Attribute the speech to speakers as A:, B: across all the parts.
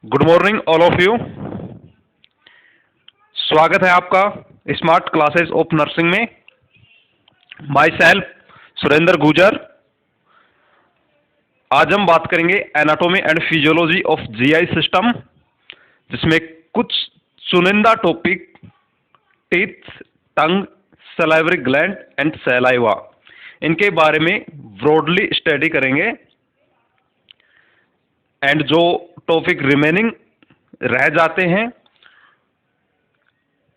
A: Good morning all of you. स्वागत है आपका स्मार्ट क्लासेस ऑफ नर्सिंग में। माई सेल्फ सुरेंद्र गुजर। आज हम बात करेंगे anatomy and physiology of GI system, जिसमें कुछ चुनिंदा topic teeth, tongue, salivary gland and saliva, इनके बारे में ब्रॉडली स्टडी करेंगे। एंड जो टॉपिक रिमेनिंग रह जाते हैं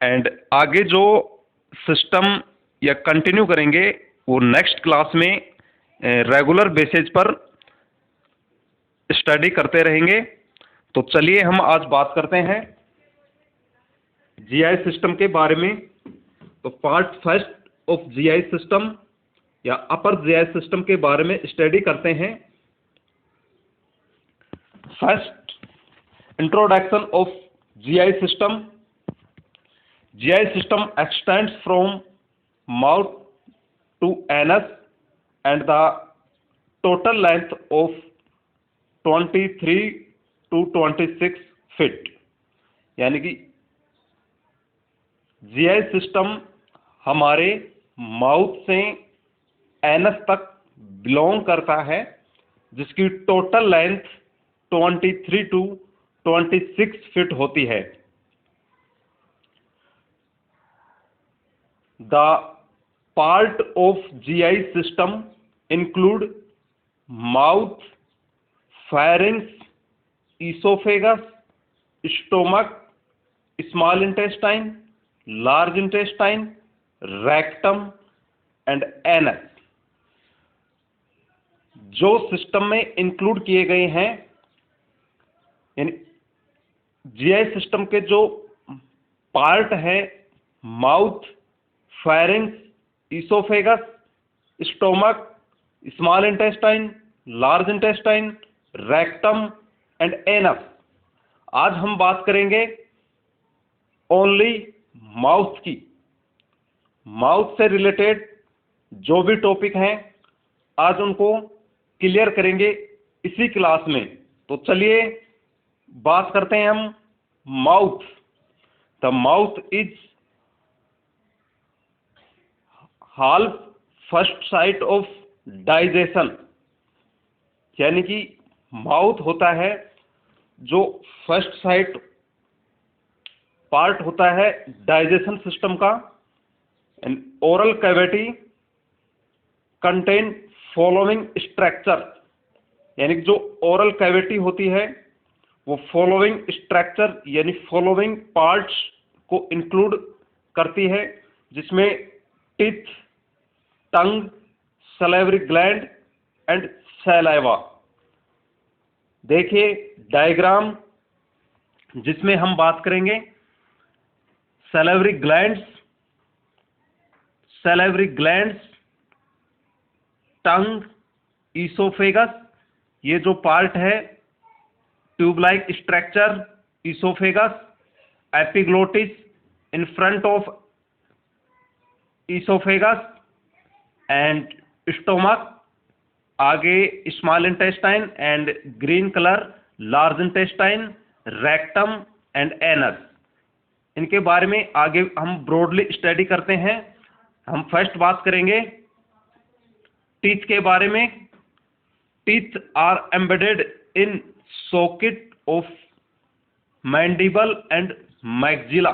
A: एंड आगे जो सिस्टम या कंटिन्यू करेंगे वो नेक्स्ट क्लास में रेगुलर बेसिस पर स्टडी करते रहेंगे। तो चलिए हम आज बात करते हैं जीआई सिस्टम के बारे में। तो part first of GI system या अपर जीआई सिस्टम के बारे में स्टडी करते हैं। First, introduction of GI system. GI system extends from mouth to anus and the total length of 23 to 26 feet। यानी कि GI सिस्टम हमारे माउथ से एनस तक बिलोंग करता है, जिसकी टोटल लेंथ 23 टू 26 फीट होती है। The part of GI system include mouth, pharynx, esophagus, stomach, small intestine, large intestine, rectum and anus। जो सिस्टम में इंक्लूड किए गए हैं, यानी जीआई सिस्टम के जो पार्ट है, mouth, firings, oesophagus, stomach, small intestine, large intestine, rectum and anus. आज हम बात करेंगे ओनली माउथ की। माउथ से रिलेटेड जो भी टॉपिक हैं आज उनको क्लियर करेंगे इसी क्लास में। तो चलिए बात करते हैं हम mouth. The mouth is half first sight of digestion. यानी कि माउथ होता है जो फर्स्ट साइट पार्ट होता है डाइजेशन सिस्टम का। And oral cavity contain following structure. यानी कि जो ओरल कैविटी होती है वो फॉलोइंग स्ट्रक्चर यानी फॉलोइंग पार्ट्स को इंक्लूड करती है, जिसमें teeth, tongue, salivary gland and saliva. देखिए डायग्राम जिसमें हम बात करेंगे सलाइवरी ग्लैंड्स, टंग, इसोफेगस। ये जो पार्ट है tube like structure, oesophagus, epiglottis in front of oesophagus and stomach, आगे small intestine and green colour large intestine, rectum and anus. इनके बारे में आगे हम ब्रॉडली स्टडी करते हैं। हम फर्स्ट बात करेंगे टीथ के बारे में। Teeth are embedded in socket of mandible and maxilla.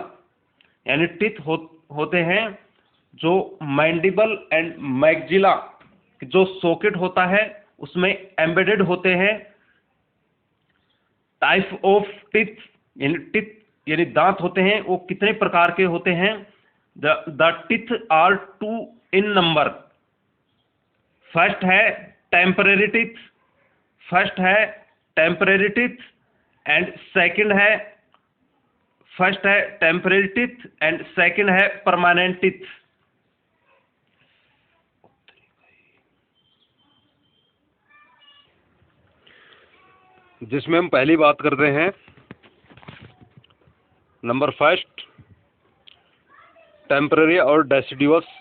A: यानी टीथ होते हैं जो मैंडिबल एंड मैक्सिला जो सॉकेट होता है उसमें एम्बेडेड होते हैं। टाइप ऑफ टीथ यानी दांत होते हैं वो कितने प्रकार के होते हैं? The teeth are 2 in number. First है टेम्परेरी टीथ एंड सेकंड है फर्स्ट है टेम्परेरी टीथ एंड सेकंड है परमानेंट टीथ। जिसमें हम पहली बात करते हैं नंबर फर्स्ट टेम्परेरी और deciduous.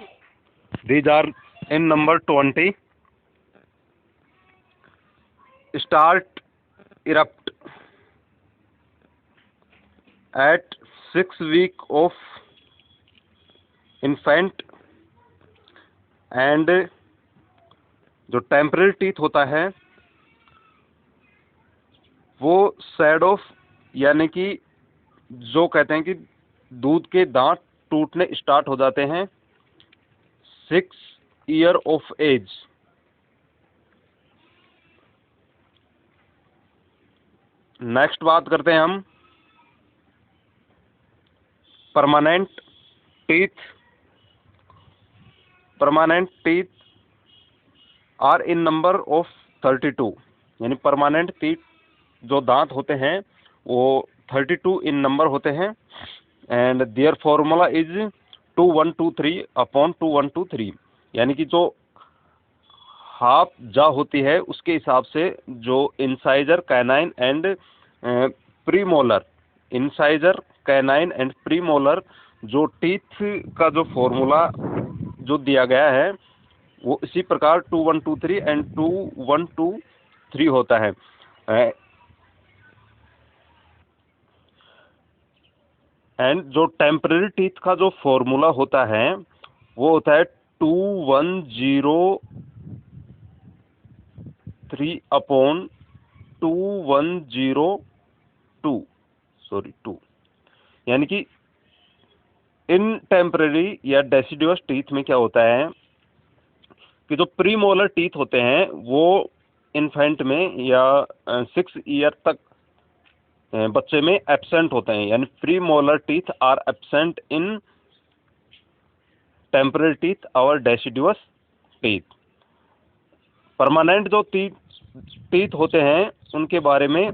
A: These are in number 20। Start erupt
B: at 6 week of infant, and जो टेम्पररी टीथ होता है वो सैड ऑफ, यानी कि जो कहते हैं कि दूध के दांत टूटने स्टार्ट हो जाते हैं 6 year ऑफ एज। नेक्स्ट बात करते हैं हम permanent teeth. Permanent teeth are in number of 32, यानी परमानेंट टीथ जो दांत होते हैं वो 32 इन नंबर होते हैं, एंड देयर फॉर्मूला इज 2123/2123, यानी कि जो हाफ जा होती है उसके हिसाब से जो incisor canine and premolar, incisor canine and premolar जो टीथ का जो फॉर्मूला जो दिया गया है वो इसी प्रकार 2123 एंड 2123 होता है। एंड जो टेम्पररी टीथ का जो फॉर्मूला होता है वो होता है 2103/2102, यानी कि इन टेम्पररी या डेसिडुअस टीथ में क्या होता है कि जो प्रीमोलर टीथ होते हैं वो इन्फेंट में या 6 ईयर तक बच्चे में एब्सेंट होते हैं, यानी premolar teeth are absent in temporary teeth और डेसिडुअस टीथ। परमानेंट जो टीथ होते हैं उनके बारे में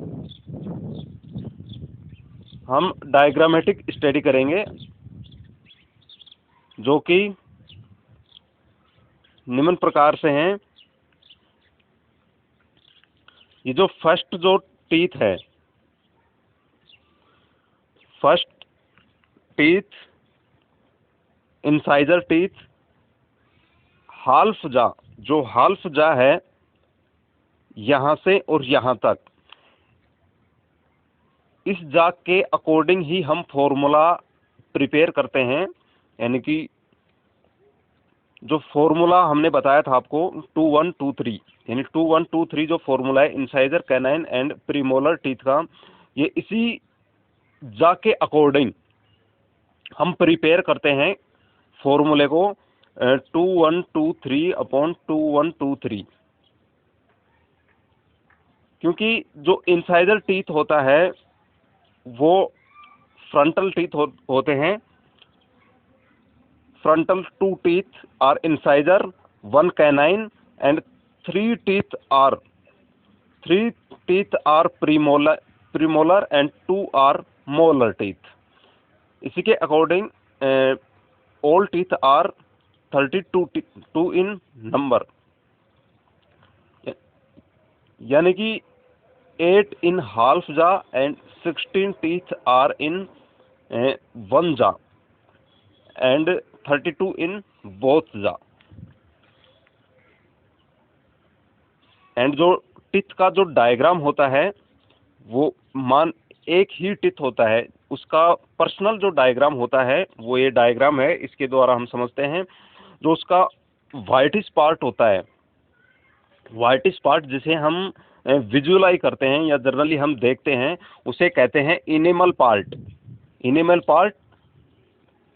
B: हम डायग्रामेटिक स्टडी करेंगे, जो कि निम्न प्रकार से हैं। ये जो फर्स्ट जो टीथ है, first teeth incisor teeth, half जा, जो हाल्फ जा है यहाँ से और यहाँ तक, इस जा के अकॉर्डिंग ही हम फॉर्मूला प्रिपेयर करते हैं, यानी कि जो फॉर्मूला हमने बताया था आपको 2123, यानी 2123 जो फॉर्मूला है incisor canine and premolar teeth का, ये इसी जा के अकॉर्डिंग हम प्रिपेयर करते हैं फॉर्मूले को 2123/2123, क्योंकि जो इंसाइजर टीथ होता है वो फ्रंटल टीथ होते हैं। Frontal 2 teeth are incisor, 1 canine, and 3 teeth are premolar and 2 are molar teeth. इसी के according all teeth are 32 in number, यानी कि 8 in half jaw and 16 teeth are in one jaw and 32 in both jaw। And जो teeth का जो diagram होता है वो मान एक ही टीथ होता है, उसका पर्सनल जो डायग्राम होता है वो ये डायग्राम है, इसके द्वारा हम समझते हैं। जो उसका वाइटिस पार्ट होता है, वाइटिस पार्ट जिसे हम विजुअलाइज करते हैं या जनरली हम देखते हैं, उसे कहते हैं इनेमल पार्ट। इनेमल पार्ट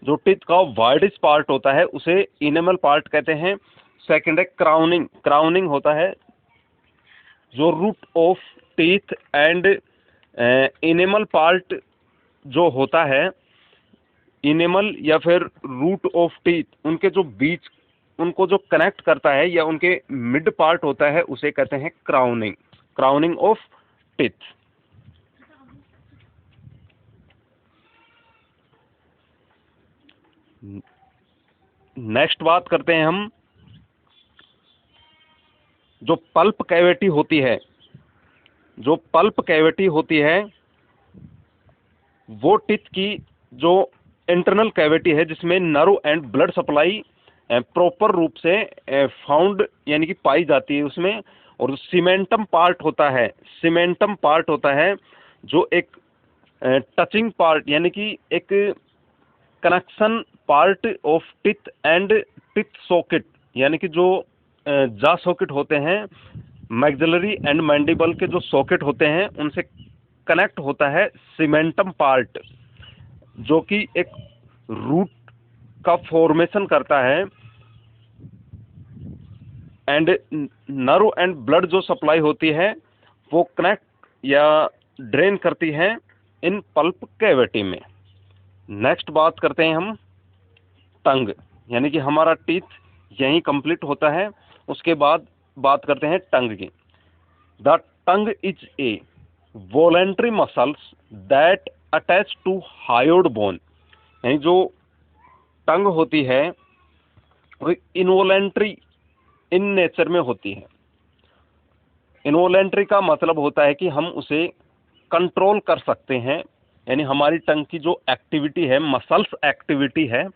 B: जो टीथ का वाइडिस पार्ट होता है उसे इनेमल पार्ट कहते हैं। सेकंड है क्राउनिंग। क्राउनिंग होता है जो root of teeth and enamel part जो होता है, इनेमल या फिर रूट ऑफ टीथ, उनके जो बीच उनको जो कनेक्ट करता है या उनके मिड पार्ट होता है उसे कहते हैं crowning. Crowning of teeth. Next बात करते हैं हम जो पल्प कैविटी होती है। जो पल्प कैविटी होती है वो टीथ की जो इंटरनल कैविटी है जिसमें nerve and blood supply proper रूप से फाउंड यानी कि पाई जाती है उसमें। और सीमेंटम पार्ट होता है, सीमेंटम पार्ट होता है जो एक टचिंग पार्ट यानी कि एक connection part of teeth and teeth socket, यानी कि जो जा सॉकेट होते हैं, मैक्सिलरी एंड मैंडिबल के जो सॉकेट होते हैं उनसे कनेक्ट होता है सीमेंटम पार्ट, जो कि एक रूट का फॉर्मेशन करता है। एंड नर्व एंड ब्लड जो सप्लाई होती है वो कनेक्ट या ड्रेन करती है इन पल्प कैविटी में। नेक्स्ट बात करते हैं हम टंग, यानी कि हमारा टीथ यहीं कंप्लीट होता है। उसके बाद बात करते हैं टंग की। The tongue is a voluntary muscles that attach to hyoid bone, यानी जो टंग होती है वो इनवॉलेंट्री इन नेचर में होती है। इनवॉलेंट्री का मतलब होता है कि हम उसे कंट्रोल कर सकते हैं, यानी हमारी टंग की जो एक्टिविटी है, मसल्स एक्टिविटी है,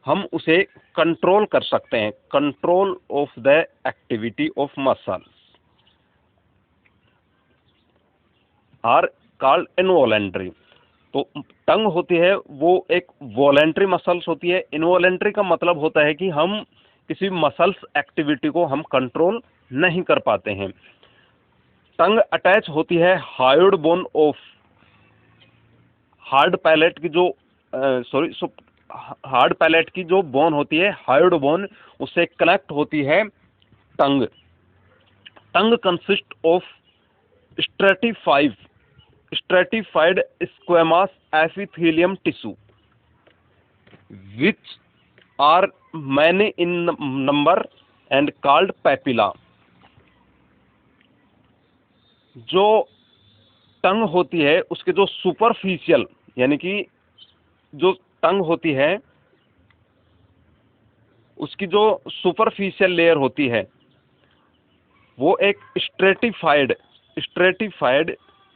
B: हम उसे कंट्रोल कर सकते हैं। Control of the activity of muscles are called involuntary. तो टंग होती है वो एक वॉलेंट्री मसल्स होती है। इनवॉलेंट्री का मतलब होता है कि हम किसी मसल्स एक्टिविटी को हम कंट्रोल नहीं कर पाते हैं। टंग अटैच होती है hyoid bone of, hard palate की जो हार्ड पैलेट की जो बोन होती है हायोड बोन, उससे कनेक्ट होती है tongue. Tongue consist of stratified squamous epithelium tissue which are many in number and called papilla. जो टंग होती है उसके जो सुपरफिशियल, यानी कि जो टंग होती है उसकी जो सुपरफिशियल लेयर होती है वो एक स्ट्रेटिफाइड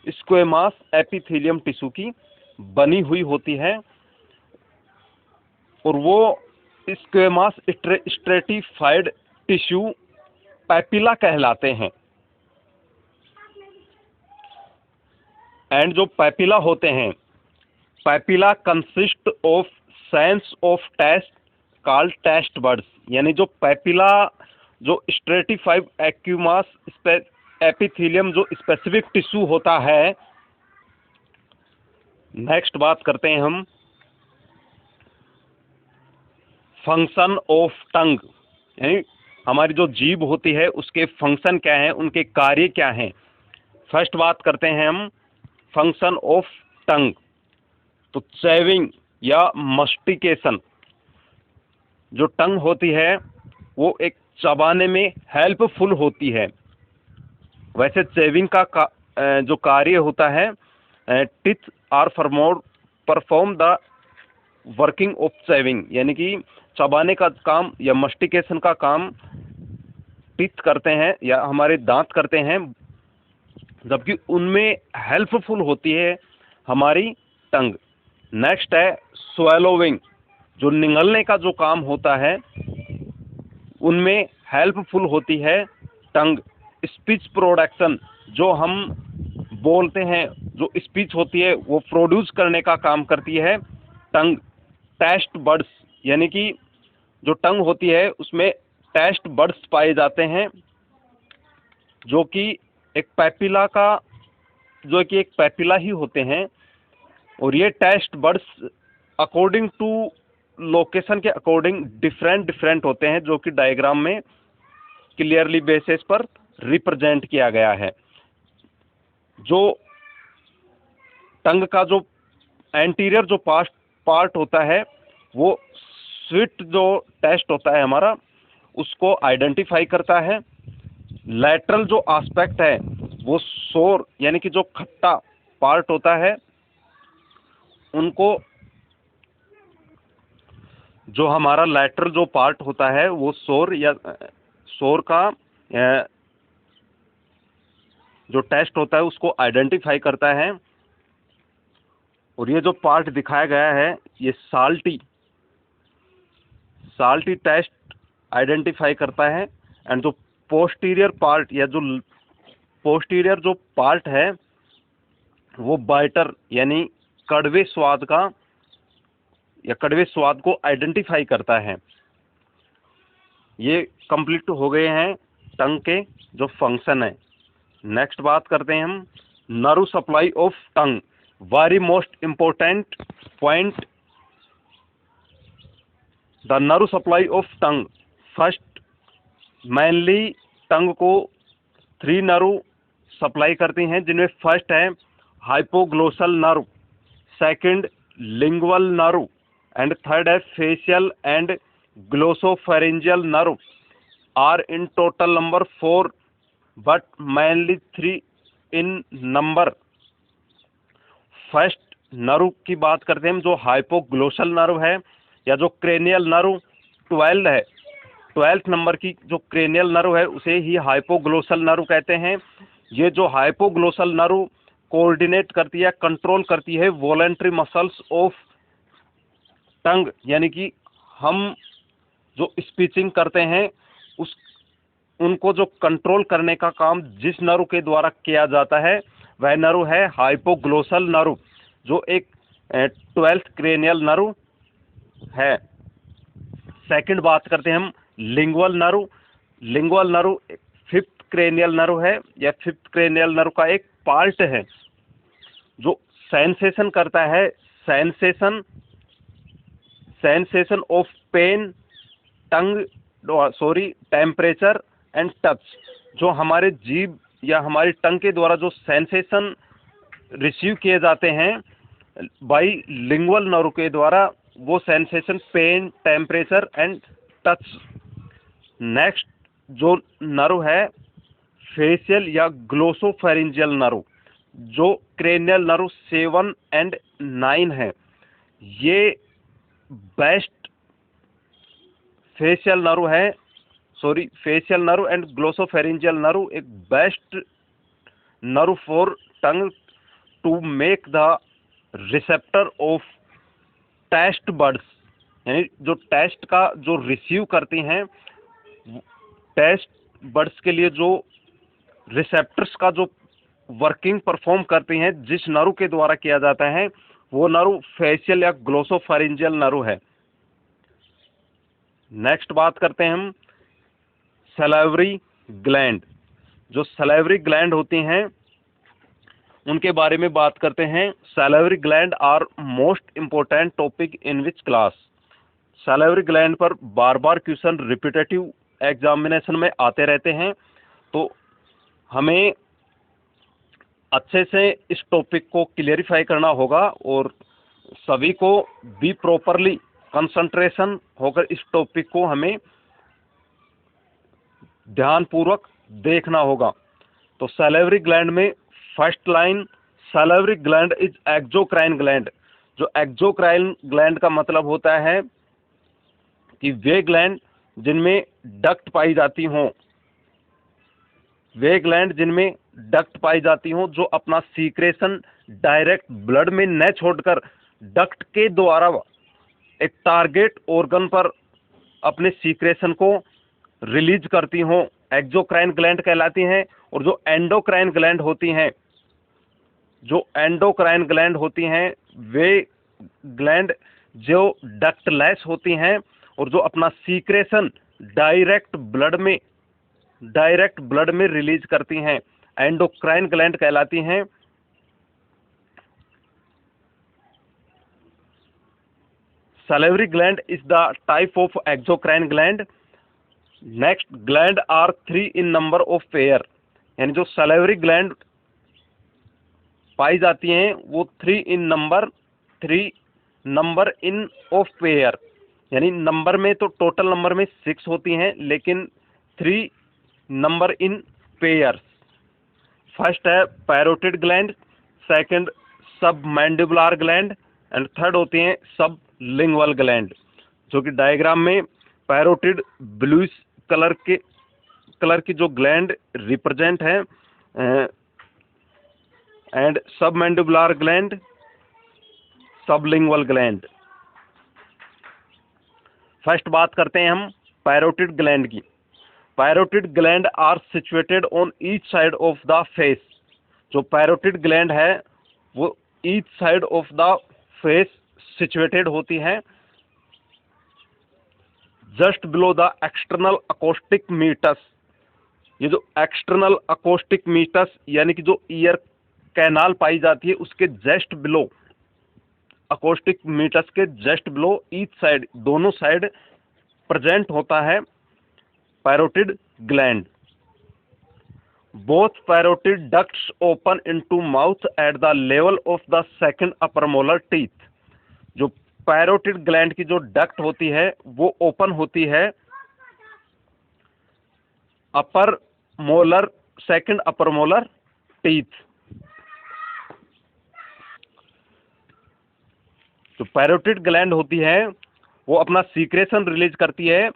B: स्क्वेमस एपिथेलियम टिश्यू की बनी हुई होती है, और वो स्क्वेमस स्ट्रेटिफाइड टिश्यू पैपिला कहलाते हैं। एंड जो पैपिला होते हैं, papilla consist of sense of taste called taste buds, यानी जो पैपिला जो स्ट्रेटिफाइड एक्यूमस एपिथेलियम जो स्पेसिफिक टिश्यू होता है। नेक्स्ट बात करते हैं हम फंक्शन ऑफ टंग, यानी हमारी जो जीभ होती है उसके फंक्शन क्या हैं, उनके कार्य क्या हैं। फर्स्ट बात करते हैं हम फंक्शन ऑफ टंग। तो चेविंग या मस्टिकेशन, जो टंग होती है वो एक चबाने में हेल्पफुल होती है। वैसे चेविंग का जो कार्य होता है, teeth are perform the working of chewing, यानी कि चबाने का काम या मस्टिकेशन का काम टिथ करते हैं या हमारे दांत करते हैं, जबकि उनमें हेल्पफुल होती है हमारी टंग। नेक्स्ट है स्वेलोविंग, जो निगलने का जो काम होता है उनमें हेल्पफुल होती है टंग। स्पीच प्रोडक्शन, जो हम बोलते हैं, जो स्पीच होती है वो प्रोड्यूस करने का काम करती है टंग। टेस्ट बड्स, यानी कि जो टंग होती है उसमें टेस्ट बड्स पाए जाते हैं, जो कि एक पैपिला का जो कि एक पैपिला ही होते हैं। और ये taste buds according to location के अकॉर्डिंग डिफरेंट होते हैं, जो कि डायग्राम में क्लियरली बेसिस पर रिप्रेजेंट किया गया है। जो टंग का जो एंटीरियर जो पार्ट होता है वो स्वीट जो टेस्ट होता है हमारा उसको आइडेंटिफाई करता है। लैटरल जो एस्पेक्ट है वो सोर, यानी कि जो खट्टा पार्ट होता है उनको, जो हमारा लैटरल जो पार्ट होता है वो सोर या सोर का जो टेस्ट होता है उसको आइडेंटिफाई करता है। और ये जो पार्ट दिखाया गया है ये साल्टी टेस्ट आइडेंटिफाई करता है। एंड जो पोस्टीरियर पार्ट या जो पोस्टीरियर जो पार्ट है वो बाइटर, यानी कड़वे स्वाद का या कड़वे स्वाद को आइडेंटिफाई करता है। ये कंप्लीट हो गए हैं टंग के जो फंक्शन है। नेक्स्ट बात करते हैं हम nerve supply of tongue. Very most important point, the nerve supply of tongue. First, mainly tongue को 3 नर्व सप्लाई करती हैं, जिनमें फर्स्ट है hypoglossal nerve, second lingual nerve and third है facial and glossopharyngeal nerve. Are in total number 4 but mainly 3 in number. First nerve की बात करते हैं हम, जो हाइपोग्लोसल नर्व है या जो क्रेनियल नर्व 12 है, 12th नंबर की जो क्रेनियल नर्व है उसे ही हाइपोग्लोसल नर्व कहते हैं। ये जो हाइपोग्लोसल नर्व कोऑर्डिनेट करती है, कंट्रोल करती है वॉलेंट्री मसल्स ऑफ टंग, यानी कि हम जो स्पीचिंग करते हैं उनको जो कंट्रोल करने का काम जिस नर्व के द्वारा किया जाता है वह नर्व है हाइपोग्लोसल नर्व, जो एक 12th क्रेनियल नर्व है। सेकंड बात करते हैं हम lingual nerve. Lingual nerve 5th cranial nerve है या 5th क्रेनियल नर्व का एक पार्ट है, जो सेंसेशन करता है, sensation of pain, temperature and touch. जो हमारे जीभ या हमारी टंग के द्वारा जो सेंसेशन रिसीव किए जाते हैं बाई लिंगुअल नर्व के द्वारा, वो sensation pain, temperature and touch. Next जो नर्व है फेशियल या ग्लोसोफेरेंजियल नर्व, जो क्रेनियल नर्व 7 एंड 9 है। ये बेस्ट फेशियल नर्व है, facial nerve and glossopharyngeal nerve एक best nerve for tongue to make the receptor of taste buds, यानी जो टेस्ट का जो रिसीव करती हैं, टेस्ट बर्ड्स के लिए जो रिसेप्टर्स का जो वर्किंग परफॉर्म करती हैं, जिस नर्व के द्वारा किया जाता है वो नर्व फेशियल या ग्लोसोफेरेंजियल नर्व है। नेक्स्ट बात करते हैं हम सैलिवरी ग्लैंड। जो सैलिवरी ग्लैंड होती हैं उनके बारे में बात करते हैं। Salivary gland are most important topic in which class. Salivary gland पर बार बार क्वेश्चन रिपीटेटिव एग्जामिनेशन में आते रहते हैं, तो हमें अच्छे से इस टॉपिक को क्लियरिफाई करना होगा और सभी को बी प्रॉपरली कंसंट्रेशन होकर इस टॉपिक को हमें ध्यानपूर्वक देखना होगा। तो सैलिवरी ग्लैंड में first line, salivary gland is exocrine gland. जो एक्सोक्राइन ग्लैंड का मतलब होता है कि वे ग्लैंड जिनमें डक्ट पाई जाती हों, वे ग्लैंड जिनमें डक्ट पाई जाती हों, जो अपना सीक्रेशन डायरेक्ट ब्लड में न छोड़कर डक्ट के द्वारा एक टारगेट ऑर्गन पर अपने सीक्रेशन को रिलीज करती हों, एक्सोक्राइन ग्लैंड कहलाती हैं। और जो एंडोक्राइन ग्लैंड होती हैं, जो एंडोक्राइन ग्लैंड होती हैं, वे ग्लैंड जो डक्टलेस होती हैं और जो अपना सीक्रेशन डायरेक्ट ब्लड में रिलीज करती हैं, एंडोक्राइन ग्लैंड कहलाती हैं। Salivary gland is the type of exocrine gland. Next, gland are 3 in number of pair, यानी जो सैलिवरी ग्लैंड पाई जाती हैं वो 3 नंबर इन ऑफ पेयर, यानी नंबर में तो टोटल नंबर में 6 होती हैं, लेकिन 3 नंबर इन पेयर्स। फर्स्ट है पैरोटिड ग्लैंड, सेकंड सब मैंडिबुलर ग्लैंड एंड थर्ड होती हैं सब लिंगुअल ग्लैंड। जो कि डायग्राम में पैरोटिड ब्लूइश कलर की जो ग्लैंड रिप्रेजेंट है and submandibular gland, sublingual gland. First बात करते हैं हम पैरोटिड ग्लैंड की। Parotid gland are situated on each side of the face. जो पैरोटिड ग्लैंड है वो each side of the face situated होती हैं just below the external acoustic meatus. ये जो एक्सटर्नल अकोस्टिक मीटस यानी कि जो ईयर कैनाल पाई जाती है उसके जस्ट बिलो, अकोस्टिक मीटस के जस्ट बिलो ईच साइड, दोनों साइड प्रेजेंट होता है parotid gland. Both parotid ducts open into mouth at the level of the second upper molar teeth. जो पैरोटिड ग्लैंड की जो डक्ट होती है वो ओपन होती है अपर मोलर, सेकंड अपर मोलर टीथ। जो पैरोटिड ग्लैंड होती है वो अपना सीक्रेशन रिलीज करती है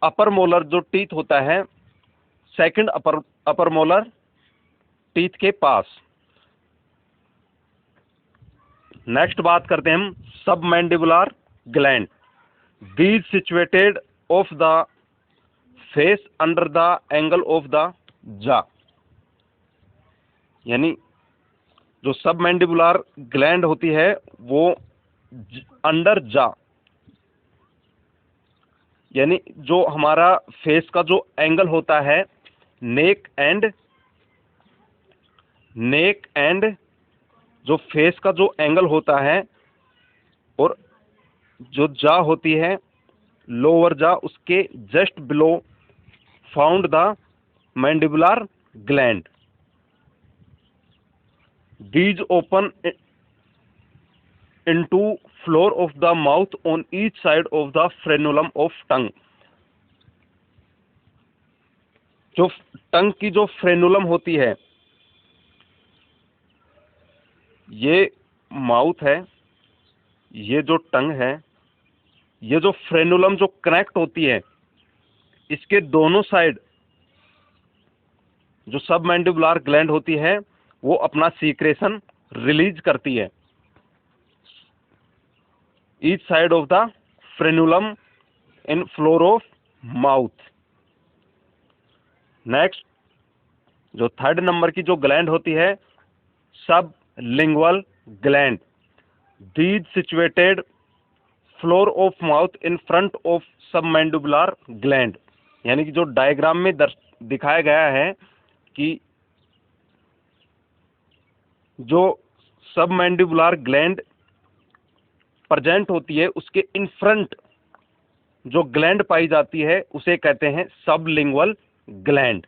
B: अपर मोलर जो टीथ होता है सेकंड अपर मोलर टीथ के पास। नेक्स्ट बात करते हैं हम submandibular gland. These situated of the face under the angle of the जा। यानी जो सबमैंडिबुलर ग्लैंड होती है वो अंडर जा, यानी जो हमारा फेस का जो एंगल होता है नेक एंड जो फेस का जो एंगल होता है और जो जा होती है लोअर जा, उसके just below found the mandibular gland. These open into floor of the mouth on each side of the frenulum of tongue। जो टंग की जो फ्रेनुलम होती है, ये माउथ है, ये जो टंग है, ये जो फ्रेनुलम जो कनेक्ट होती है इसके दोनों साइड जो सबमैंडिबुलर ग्लैंड होती है वो अपना सीक्रेशन रिलीज करती है each side of the frenulum in floor of mouth. Next जो थर्ड नंबर की जो ग्लैंड होती है सब lingual gland. These situated floor of mouth in front of submandibular gland. यानी कि जो डायग्राम में दिखाया गया है कि जो सबमैंडिबुलर ग्लैंड प्रेजेंट होती है उसके इन फ्रंट जो ग्लैंड पाई जाती है उसे कहते हैं sublingual gland.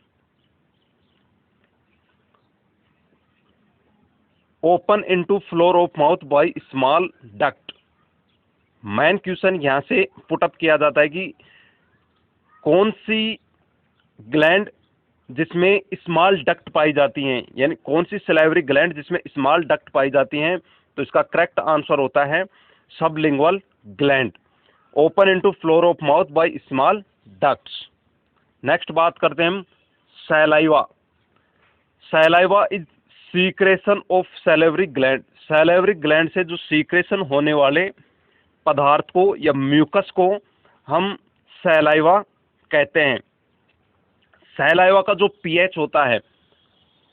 B: Open into floor of mouth by small duct. Main question यहां से पुटअप किया जाता है कि कौन सी ग्लैंड जिसमें स्मॉल डक्ट पाई जाती हैं, यानी कौन सी सलाइवरी ग्लैंड जिसमें स्मॉल डक्ट पाई जाती हैं। तो इसका करेक्ट आंसर होता है sublingual gland. Open into floor of mouth by small ducts. Next बात करते हैं हम saliva. Saliva is secretion of salivary gland. Salivary gland से जो सीक्रेशन होने वाले पदार्थ को या म्यूकस को हम सैलाइवा कहते हैं। सैलाइवा का जो पीएच होता है,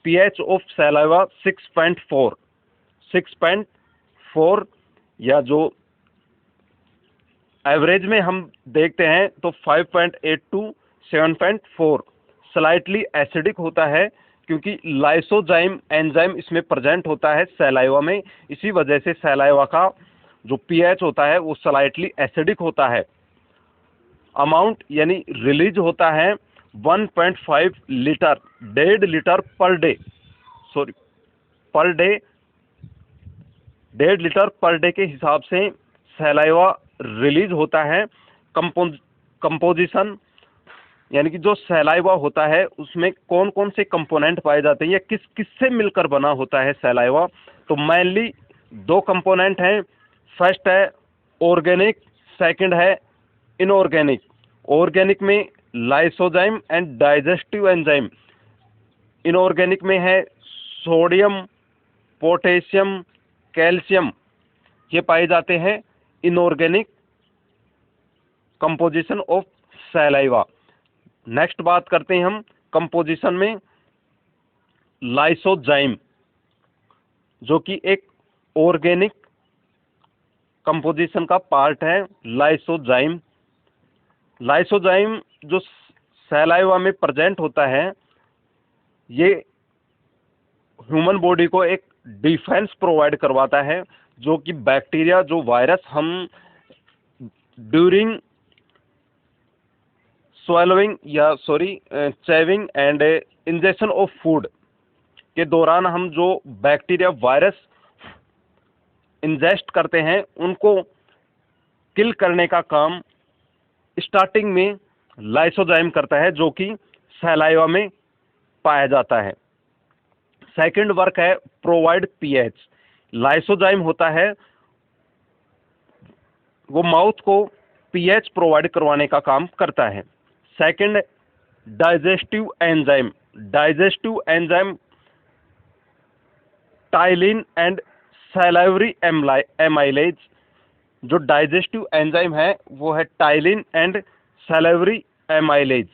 B: पीएच ऑफ सैलाइवा 6.4 या जो एवरेज में हम देखते हैं तो 5.8 to 7.4 स्लाइटली एसिडिक होता है क्योंकि लाइसोजाइम एंजाइम इसमें प्रेजेंट होता है सैलाइवा में। इसी वजह से सैलाइवा का जो पीएच होता है वो स्लाइटली एसिडिक होता है। अमाउंट यानी रिलीज होता है 1.5 litre, 1.5 litre per day, sorry per day, 1.5 litre per day के हिसाब से सैलाइवा रिलीज होता है। कंपोजिशन यानी कि जो सैलाइवा होता है उसमें कौन कौन से कंपोनेंट पाए जाते हैं या किस किस से मिलकर बना होता है सैलाइवा। तो मेनली 2 कंपोनेंट हैं। फर्स्ट है ऑर्गेनिक, सेकंड है इनऑर्गेनिक। ऑर्गेनिक में lysozyme and digestive enzyme, inorganic में है सोडियम, पोटेशियम, कैल्शियम, ये पाए जाते हैं inorganic composition of saliva. Next बात करते हैं हम कंपोजिशन में लाइसोजाइम। जो कि एक ऑर्गेनिक कंपोजिशन का पार्ट है, लाइसोजाइम। लाइसोजाइम जो सैलाइवा में प्रेजेंट होता है, ये ह्यूमन बॉडी को एक डिफेंस प्रोवाइड करवाता है, जो कि बैक्टीरिया, जो वायरस हम ड्यूरिंग swallowing या चैविंग एंड इंजेक्शन ऑफ फूड के दौरान हम जो बैक्टीरिया वायरस इंजेस्ट करते हैं, उनको किल करने का काम स्टार्टिंग में लाइसोजाइम करता है, जो कि सैलाइवा में पाया जाता है। सेकंड वर्क है प्रोवाइड पीएच। लाइसोजाइम होता है वो माउथ को पीएच प्रोवाइड करवाने का काम करता है। Second, digestive enzyme. Digestive enzyme ptyalin and salivary amylase. जो डाइजेस्टिव एंजाइम है वो है ptyalin and salivary amylase.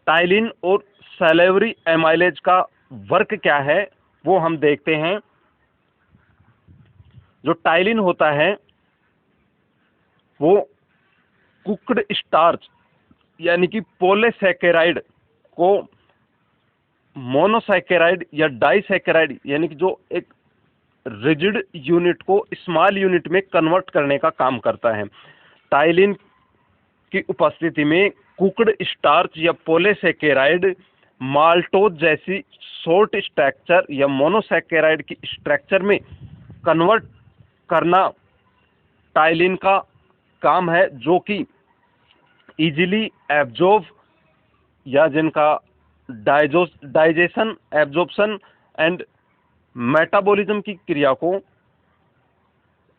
B: Ptyalin और सैलाइवरी एमाइलेज का वर्क क्या है वो हम देखते हैं। जो टाइलिन होता है वो कुक्ड स्टार्च यानी कि पॉलीसैकेराइड को मोनोसैकेराइड या डाइसैकेराइड यानी कि जो एक रिजिड यूनिट को स्मॉल यूनिट में कन्वर्ट करने का काम करता है। टाइलिन की उपस्थिति में कुक्ड स्टार्च या पॉलीसैकेराइड माल्टोज जैसी शॉर्ट स्ट्रक्चर या मोनोसैकेराइड की स्ट्रक्चर में कन्वर्ट करना टाइलिन का काम है, जो कि इजीली एब्जॉर्ब या जिनका डाइजेशन, एब्जॉर्प्शन एंड मेटाबॉलिज्म की क्रिया को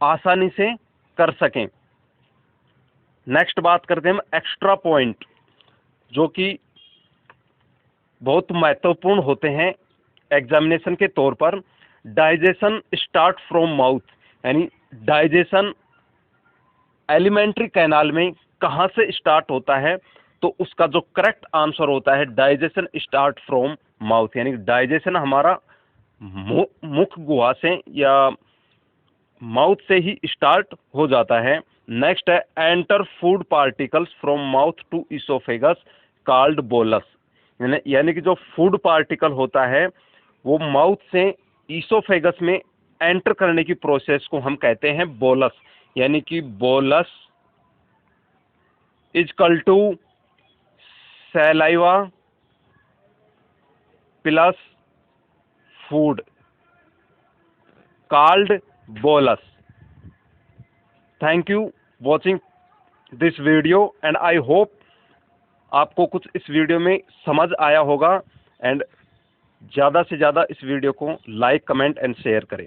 B: आसानी से कर सकें। नेक्स्ट बात करते हैं हम एक्स्ट्रा पॉइंट, जो कि बहुत महत्वपूर्ण होते हैं एग्जामिनेशन के तौर पर। डाइजेशन स्टार्ट फ्रॉम माउथ, यानी डाइजेशन एलिमेंट्री कैनाल में कहाँ से स्टार्ट होता है, तो उसका जो करेक्ट आंसर होता है डाइजेशन स्टार्ट फ्रॉम माउथ, यानी डाइजेशन हमारा मुख गुहा से या माउथ से ही स्टार्ट हो जाता है। नेक्स्ट है enter food particles from mouth to oesophagus called bolus, यानी कि जो फूड पार्टिकल होता है वो माउथ से इसोफेगस में एंटर करने की प्रोसेस को हम कहते हैं बोलस, यानी कि bolus is equal to saliva plus food called bolus. Thank you watching this video and I hope आपको कुछ इस वीडियो में समझ आया होगा। एंड ज़्यादा से ज़्यादा इस वीडियो को लाइक, कमेंट एंड शेयर करें।